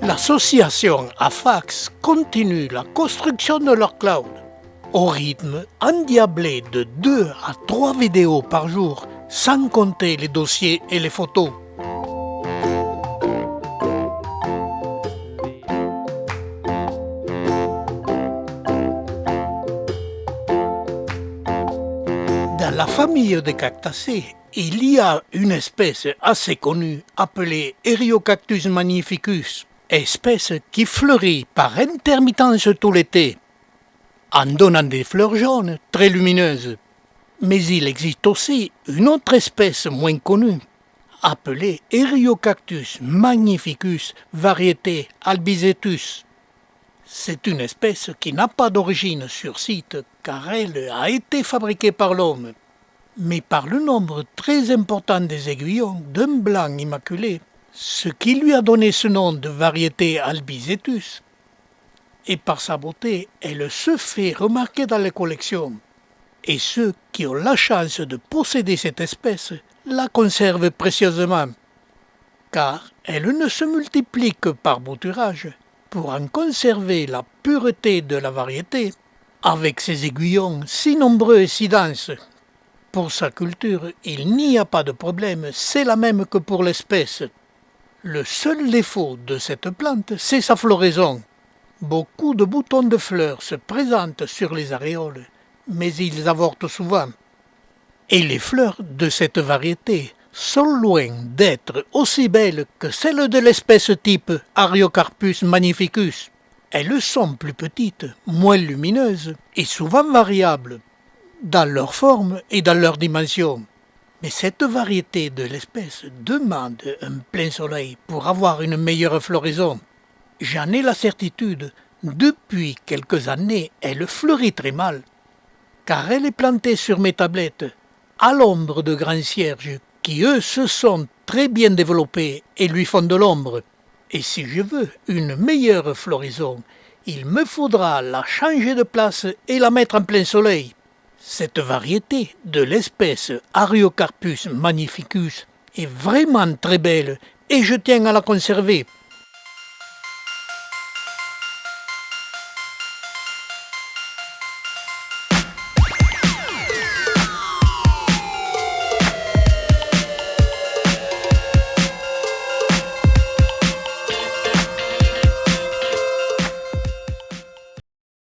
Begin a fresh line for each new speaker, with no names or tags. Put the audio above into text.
L'association AFAX continue la construction de leur cloud au rythme endiablé de 2 à 3 vidéos par jour, sans compter les dossiers et les photos. Dans la famille des cactacées, il y a une espèce assez connue appelée Eriocactus magnificus, espèce qui fleurit par intermittence tout l'été, en donnant des fleurs jaunes très lumineuses. Mais il existe aussi une autre espèce moins connue, appelée Eriocactus magnificus, variété albisetus. C'est une espèce qui n'a pas d'origine sur site car elle a été fabriquée par l'homme, mais par le nombre très important des aiguillons d'un blanc immaculé, ce qui lui a donné ce nom de variété albisetus. Et par sa beauté, elle se fait remarquer dans les collections. Et ceux qui ont la chance de posséder cette espèce la conservent précieusement, car elle ne se multiplie que par bouturage. Pour en conserver la pureté de la variété, avec ses aiguillons si nombreux et si denses. Pour sa culture, il n'y a pas de problème, c'est la même que pour l'espèce. Le seul défaut de cette plante, c'est sa floraison. Beaucoup de boutons de fleurs se présentent sur les aréoles, mais ils avortent souvent. Et les fleurs de cette variété sont loin d'être aussi belles que celles de l'espèce type Ariocarpus magnificus. Elles sont plus petites, moins lumineuses et souvent variables dans leur forme et dans leur dimension. Mais cette variété de l'espèce demande un plein soleil pour avoir une meilleure floraison. J'en ai la certitude, depuis quelques années, elle fleurit très mal, car elle est plantée sur mes tablettes, à l'ombre de grands cierges, qui eux se sont très bien développés et lui font de l'ombre. Et si je veux une meilleure floraison, il me faudra la changer de place et la mettre en plein soleil. Cette variété de l'espèce Ariocarpus magnificus est vraiment très belle et je tiens à la conserver.